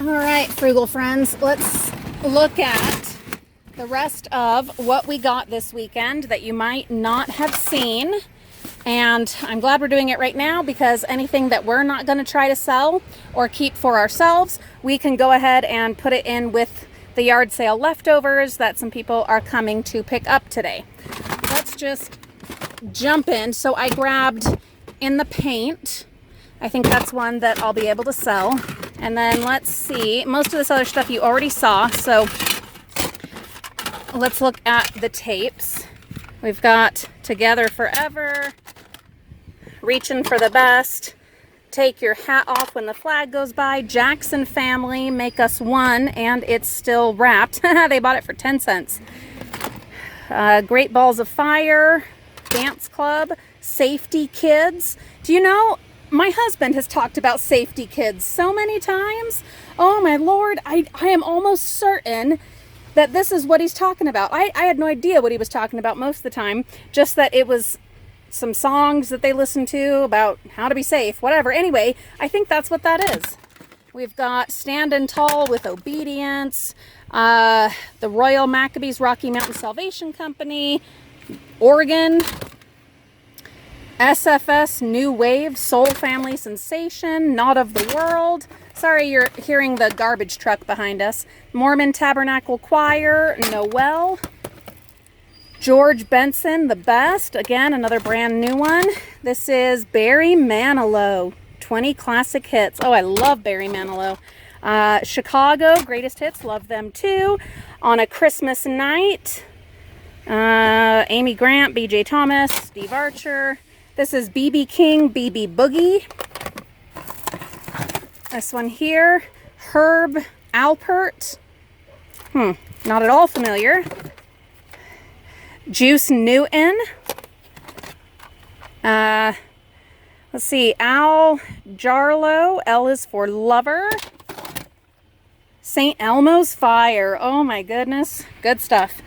All right, Frugal friends, let's look at the rest of what we got this weekend that you might not have seen. And I'm glad we're doing it right now because anything that we're not going to try to sell or keep for ourselves, we can go ahead and put it in with the yard sale leftovers that some people are coming to pick up today. Let's just jump in. So I grabbed in the paint. I think that's one that I'll be able to sell. And then let's see, most of this other stuff you already saw. So let's look at the tapes. We've got Together Forever, Reaching for the Best, Take Your Hat Off When the Flag Goes By, Jackson Family, Make Us One, and It's Still Wrapped. They bought it for 10 cents. Great Balls of Fire, Dance Club, Safety Kids. Do you know, my husband has talked about Safety Kids so many times. Oh my Lord, I am almost certain that this is what he's talking about. I had no idea what he was talking about most of the time, just that it was some songs that they listened to about how to be safe, whatever. Anyway, I think that's what that is. We've got Standing Tall with Obedience, the Royal Maccabees Rocky Mountain Salvation Company, Oregon, SFS New Wave, Soul Family Sensation, Not of the World. Sorry, you're hearing the garbage truck behind us. Mormon Tabernacle Choir, Noel. George Benson, The Best. Again, another brand new one. This is Barry Manilow, 20 classic hits. Oh, I love Barry Manilow. Chicago, Greatest Hits, love them too. On a Christmas Night, Amy Grant, BJ Thomas, Steve Archer. This is BB King, BB Boogie. This one here, Herb Alpert. Not at all familiar. Juice Newton. Let's see, Al Jarlow, L is for Lover. St. Elmo's Fire. Oh my goodness, good stuff.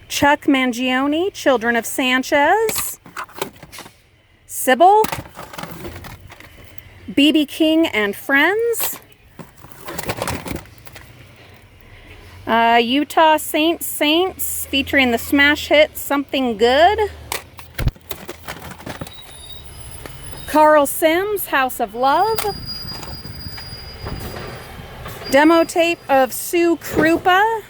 Chuck Mangione, Children of Sanchez. Sybil. BB King and Friends. Utah Saints featuring the smash hit Something Good. Carl Sims, House of Love. Demo tape of Sue Krupa.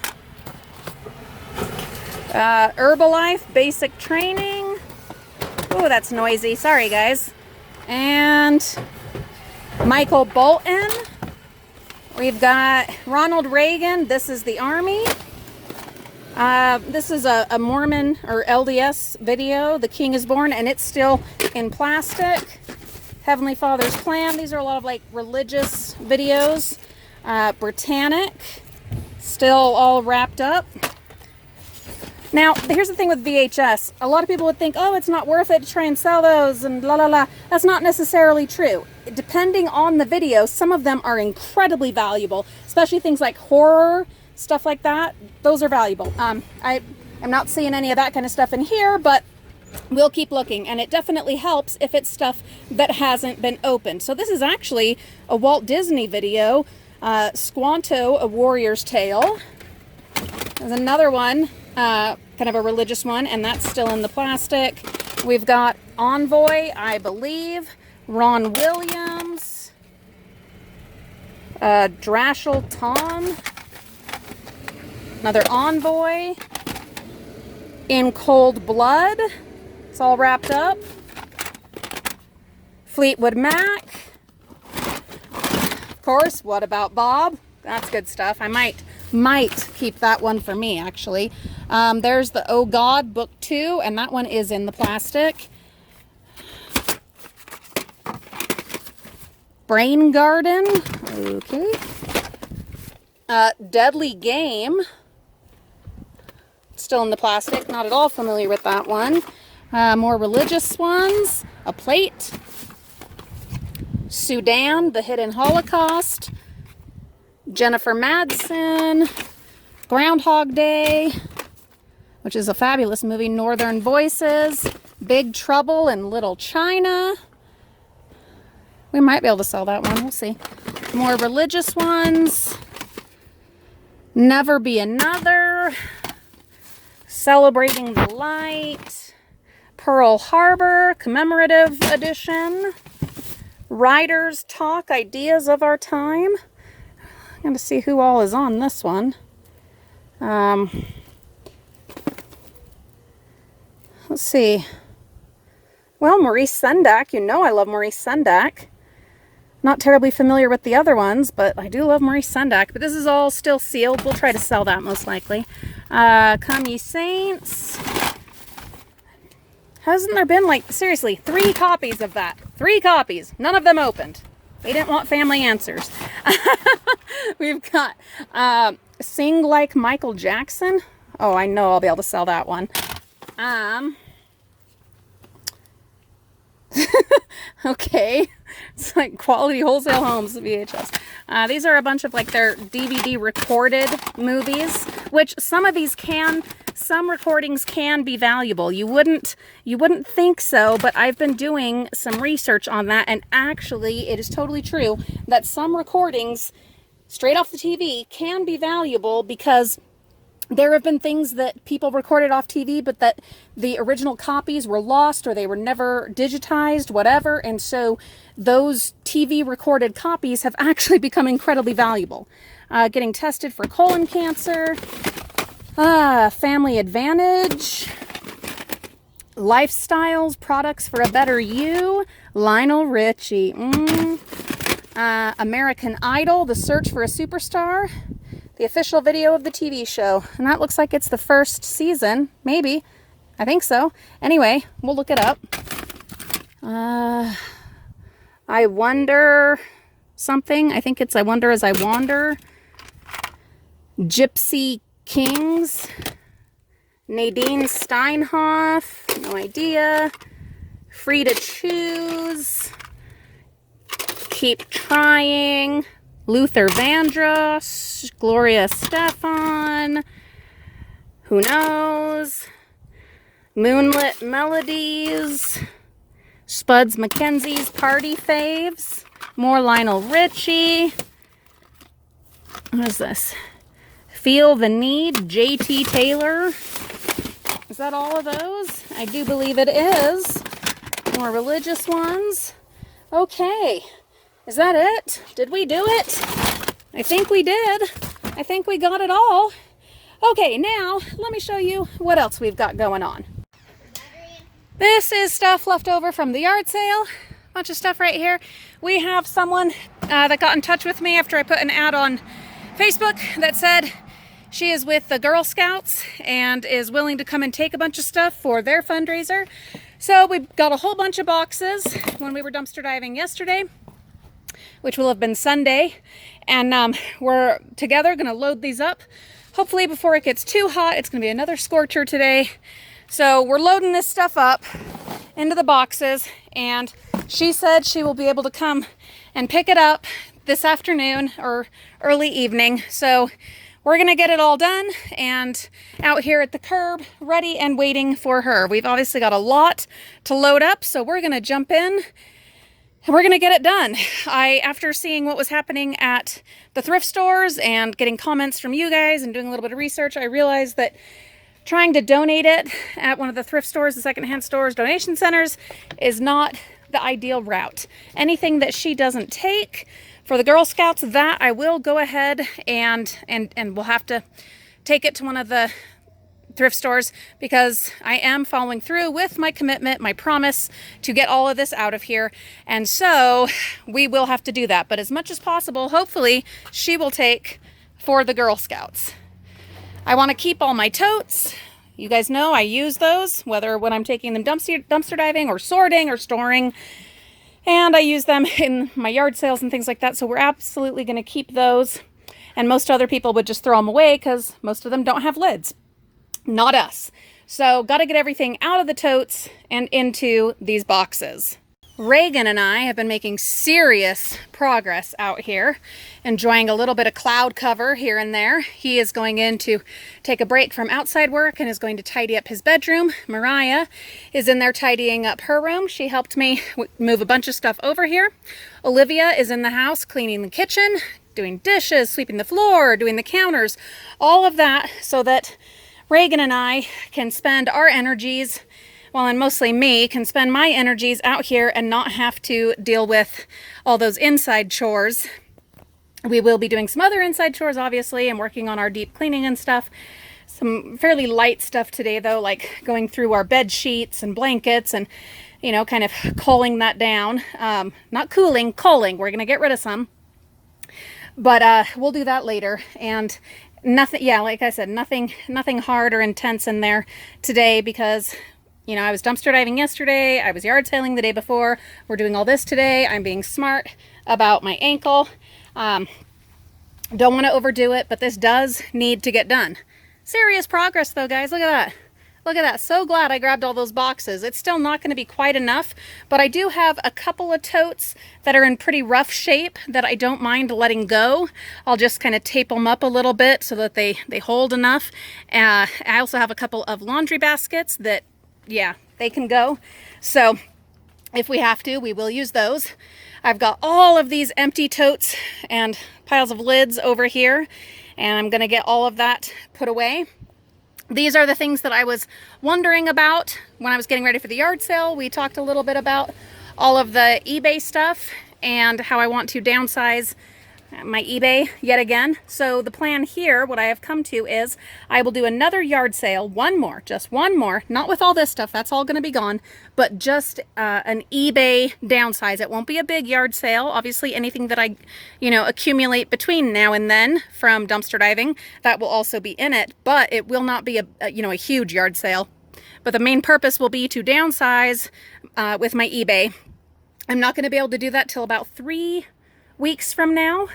Herbalife Basic Training. Oh, that's noisy. Sorry, guys. And Michael Bolton. We've got Ronald Reagan, This is the Army. This is a Mormon or LDS video, The King is Born, and it's still in plastic. Heavenly Father's Plan. These are a lot of like religious videos. Britannic, still all wrapped up. Now, here's the thing with VHS. A lot of people would think, oh, it's not worth it to try and sell those and la la la. That's not necessarily true. Depending on the video, some of them are incredibly valuable, especially things like horror, stuff like that. Those are valuable. I'm not seeing any of that kind of stuff in here, but we'll keep looking. And it definitely helps if it's stuff that hasn't been opened. So this is actually a Walt Disney video, Squanto, A Warrior's Tale. There's another one. Kind of a religious one, and that's still in the plastic. We've got Envoy, I believe, Ron Williams, Drashel Tom, another Envoy, In Cold Blood, it's all wrapped up, Fleetwood Mac, of course, What About Bob? That's good stuff. I might keep that one for me, actually. There's the Oh God Book 2, and that one is in the plastic. Brain Garden. Okay. Deadly Game. Still in the plastic. Not at all familiar with that one. More religious ones. A Plate. Sudan, The Hidden Holocaust. Jennifer Madsen, Groundhog Day, which is a fabulous movie, Northern Voices, Big Trouble in Little China. We might be able to sell that one. We'll see. More religious ones. Never Be Another. Celebrating the Light. Pearl Harbor commemorative edition. Writers Talk, Ideas of Our Time. I'm going to see who all is on this one. Let's see. Well, Maurice Sendak. You know I love Maurice Sendak. Not terribly familiar with the other ones, but I do love Maurice Sendak. But this is all still sealed. We'll try to sell that most likely. Come Ye Saints. Hasn't there been, like, seriously, 3 copies of that? 3 copies. None of them opened. They didn't want family answers. We've got Sing Like Michael Jackson. Oh, I know I'll be able to sell that one. Okay. It's like Quality Wholesale Homes VHS. These are a bunch of like their DVD recorded movies, which some of these some recordings can be valuable. You wouldn't think so, but I've been doing some research on that, and actually it is totally true that some recordings straight off the TV can be valuable, because there have been things that people recorded off TV, but that the original copies were lost or they were never digitized, whatever. And so those TV recorded copies have actually become incredibly valuable. Getting tested for colon cancer, Family Advantage, Lifestyles, Products for a Better You, Lionel Richie, American Idol, The Search for a Superstar, the official video of the TV show. And that looks like it's the first season, maybe. I think so. Anyway, we'll look it up. I Wonder something. I think it's I Wonder as I Wander. Gypsy Kings. Nadine Steinhoff. No idea. Free to Choose. Keep Trying. Luther Vandross, Gloria Stefan, who knows, Moonlit Melodies, Spuds McKenzie's Party Faves, more Lionel Richie, what is this, Feel the Need, JT Taylor, is that all of those? I do believe it is. More religious ones, okay. Is that it? Did we do it? I think we did. I think we got it all. Okay, now let me show you what else we've got going on. This is stuff left over from the yard sale. Bunch of stuff right here. We have someone that got in touch with me after I put an ad on Facebook that said she is with the Girl Scouts and is willing to come and take a bunch of stuff for their fundraiser. So we got a whole bunch of boxes when we were dumpster diving yesterday, which will have been Sunday, and we're together going to load these up. Hopefully before it gets too hot. It's going to be another scorcher today. So we're loading this stuff up into the boxes, and she said she will be able to come and pick it up this afternoon or early evening. So we're going to get it all done and out here at the curb, ready and waiting for her. We've obviously got a lot to load up, so we're going to jump in and we're going to get it done. After seeing what was happening at the thrift stores and getting comments from you guys and doing a little bit of research, I realized that trying to donate it at one of the thrift stores, the secondhand stores, donation centers, is not the ideal route. Anything that she doesn't take for the Girl Scouts, that I will go ahead and we'll have to take it to one of the thrift stores, because I am following through with my commitment, my promise to get all of this out of here. And so we will have to do that. But as much as possible, hopefully she will take for the Girl Scouts. I want to keep all my totes. You guys know I use those, whether when I'm taking them dumpster diving or sorting or storing. And I use them in my yard sales and things like that. So we're absolutely going to keep those. And most other people would just throw them away because most of them don't have lids. Not us. So got to get everything out of the totes and into these boxes. Reagan and I have been making serious progress out here, enjoying a little bit of cloud cover here and there. He is going in to take a break from outside work and is going to tidy up his bedroom. Mariah is in there tidying up her room. She helped me move a bunch of stuff over here. Olivia is in the house cleaning the kitchen, doing dishes, sweeping the floor, doing the counters, all of that so that Reagan and I can spend our energies, well, and mostly me, can spend my energies out here and not have to deal with all those inside chores. We will be doing some other inside chores, obviously, and working on our deep cleaning and stuff. Some fairly light stuff today, though, like going through our bed sheets and blankets and, you know, kind of coaling that down. Not cooling, coaling. We're going to get rid of some. But we'll do that later. And nothing, yeah, like I said, nothing hard or intense in there today because, you know, I was dumpster diving yesterday. I was yard sailing the day before. We're doing all this today. I'm being smart about my ankle. Don't want to overdo it, but this does need to get done. Serious progress though, guys. Look at that. Look at that. So glad I grabbed all those boxes. It's still not going to be quite enough, but I do have a couple of totes that are in pretty rough shape that I don't mind letting go. I'll just kind of tape them up a little bit so that they hold enough. I also have a couple of laundry baskets that, yeah, they can go. So if we have to, we will use those. I've got all of these empty totes and piles of lids over here, and I'm going to get all of that put away. These are the things that I was wondering about when I was getting ready for the yard sale. We talked a little bit about all of the eBay stuff and how I want to downsize my eBay yet again. So the plan here, what I have come to is I will do another yard sale, just one more, not with all this stuff, that's all going to be gone, but just an eBay downsize. It won't be a big yard sale. Obviously anything that I, you know, accumulate between now and then from dumpster diving, that will also be in it, but it will not be a huge yard sale. But the main purpose will be to downsize with my eBay. I'm not going to be able to do that till about 3 weeks from now,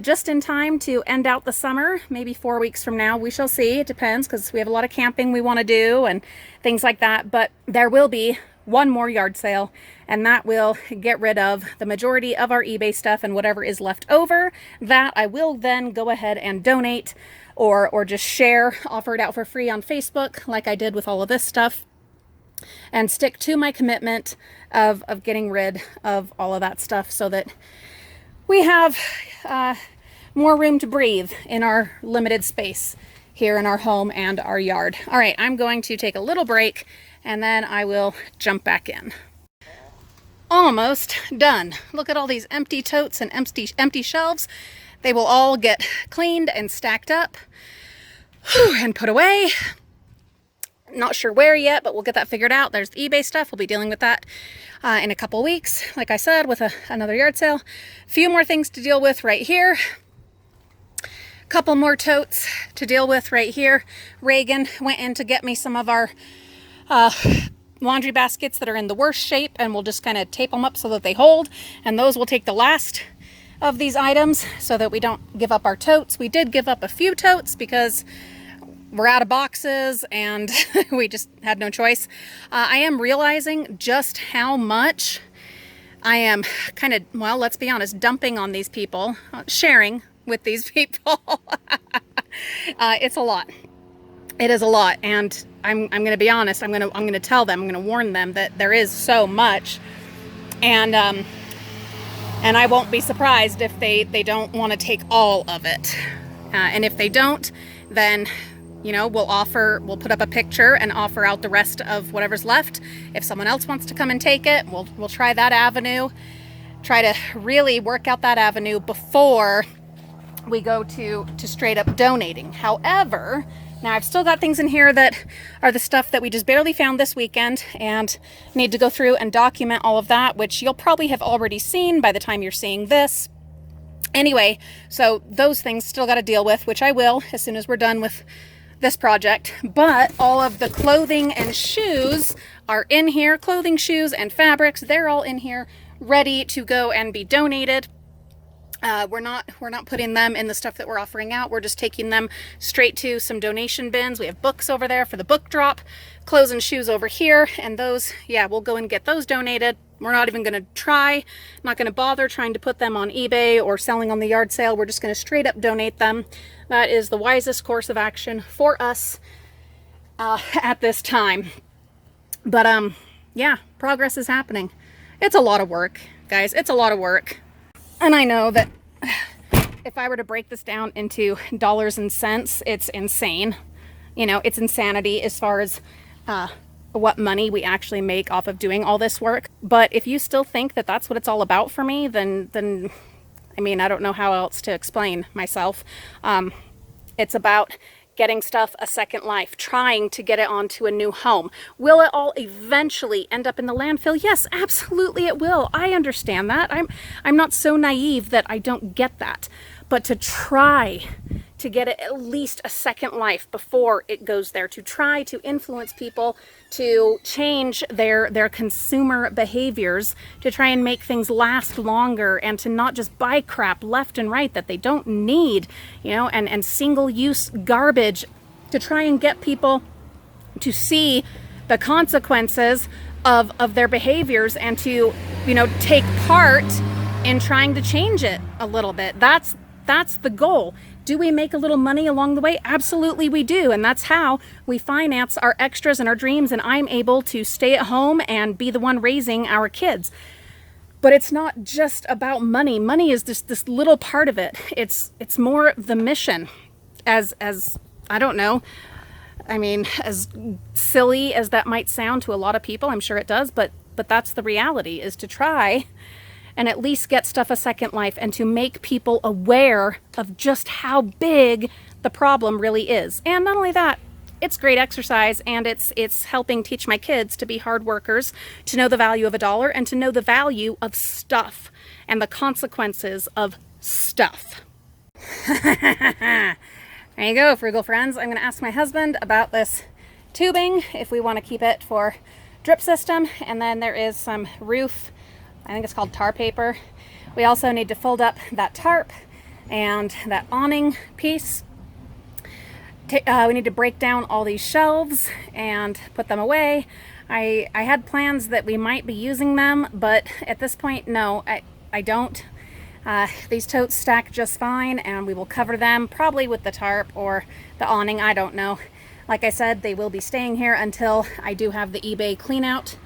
just in time to end out the summer, maybe 4 weeks from now. We shall see. It depends because we have a lot of camping we want to do and things like that. But there will be one more yard sale, and that will get rid of the majority of our eBay stuff, and whatever is left over, that I will then go ahead and donate or just share, offer it out for free on Facebook like I did with all of this stuff, and stick to my commitment of getting rid of all of that stuff so that we have more room to breathe in our limited space here in our home and our yard. All right, I'm going to take a little break and then I will jump back in. Almost done. Look at all these empty totes and empty shelves. They will all get cleaned and stacked up and put away. Not sure where yet, but we'll get that figured out. There's the eBay stuff. We'll be dealing with that in a couple weeks. Like I said, with another yard sale. A few more things to deal with right here. A couple more totes to deal with right here. Reagan went in to get me some of our laundry baskets that are in the worst shape, and we'll just kind of tape them up so that they hold. And those will take the last of these items so that we don't give up our totes. We did give up a few totes because we're out of boxes and we just had no choice. I am realizing just how much I am kind of, well, let's be honest, dumping on these people, sharing with these people. It's a lot. It is a lot, and I'm going to be honest. I'm going to tell them. I'm going to warn them that there is so much, and I won't be surprised if they don't want to take all of it. And if they don't, then, you know, we'll put up a picture and offer out the rest of whatever's left. If someone else wants to come and take it, we'll try that avenue. Try to really work out that avenue before we go to straight up donating. However, now I've still got things in here that are the stuff that we just barely found this weekend and need to go through and document all of that, which you'll probably have already seen by the time you're seeing this. Anyway, so those things still got to deal with, which I will as soon as we're done with this project. But all of the clothing and shoes are in here. Clothing, shoes, and fabrics, they're all in here ready to go and be donated. We're not putting them in the stuff that we're offering out. We're just taking them straight to some donation bins. We have books over there for the book drop, clothes and shoes over here, and those, yeah, we'll go and get those donated. We're not even going to try, not going to bother trying to put them on eBay or selling on the yard sale. We're just going to straight up donate them. That is the wisest course of action for us at this time. But yeah, progress is happening. It's a lot of work, guys. It's a lot of work. And I know that if I were to break this down into dollars and cents, it's insane. You know, it's insanity as far as what money we actually make off of doing all this work. But if you still think that that's what it's all about for me, then I mean, I don't know how else to explain myself. It's about getting stuff a second life, trying to get it onto a new home. Will it all eventually end up in the landfill? Yes, absolutely it will. I understand that. I'm not so naive that I don't get that. But to try to get it at least a second life before it goes there, to try to influence people to change their consumer behaviors, to try and make things last longer, and to not just buy crap left and right that they don't need, you know, and single-use garbage, to try and get people to see the consequences of their behaviors and to, you know, take part in trying to change it a little bit. That's the goal. Do we make a little money along the way? Absolutely we do. And that's how we finance our extras and our dreams, and I'm able to stay at home and be the one raising our kids. But it's not just about money. Money is just this little part of it. It's more the mission. As I don't know, I mean, as silly as that might sound to a lot of people, I'm sure it does, but that's the reality, is to try and at least get stuff a second life, and to make people aware of just how big the problem really is. And not only that, it's great exercise, and it's helping teach my kids to be hard workers, to know the value of a dollar, and to know the value of stuff and the consequences of stuff. There you go, frugal friends. I'm going to ask my husband about this tubing, if we want to keep it for drip system, and then there is some roof, I think it's called tar paper. We also need to fold up that tarp and that awning piece. We need to break down all these shelves and put them away. I had plans that we might be using them, but at this point, no, I don't. These totes stack just fine, and we will cover them probably with the tarp or the awning, I don't know. Like I said, they will be staying here until I do have the eBay clean out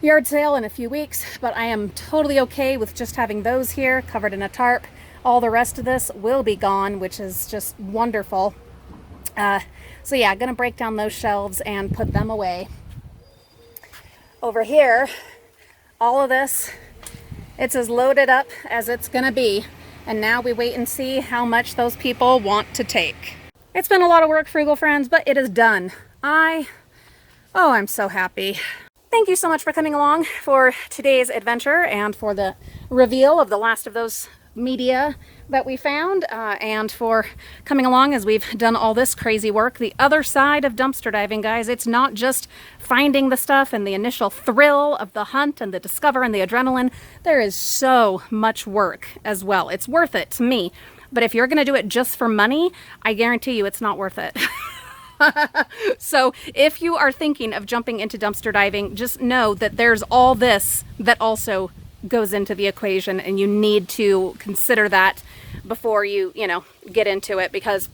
yard sale in a few weeks, but I am totally okay with just having those here covered in a tarp. All the rest of this will be gone, which is just wonderful. So yeah, gonna break down those shelves and put them away. Over here, all of this, it's as loaded up as it's gonna be, and now we wait and see how much those people want to take. It's been a lot of work, frugal friends, but it is done. I'm so happy. Thank you so much for coming along for today's adventure and for the reveal of the last of those media that we found, and for coming along as we've done all this crazy work. The other side of dumpster diving, guys, it's not just finding the stuff and the initial thrill of the hunt and the discover and the adrenaline. There is so much work as well. It's worth it to me, but if you're gonna do it just for money, I guarantee you it's not worth it. So if you are thinking of jumping into dumpster diving, just know that there's all this that also goes into the equation, and you need to consider that before you get into it, because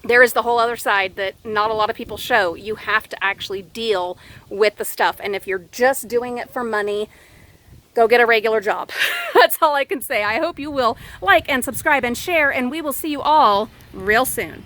there is the whole other side that not a lot of people show. You have to actually deal with the stuff, and if you're just doing it for money, go get a regular job. That's all I can say. I hope you will like and subscribe and share, and we will see you all real soon.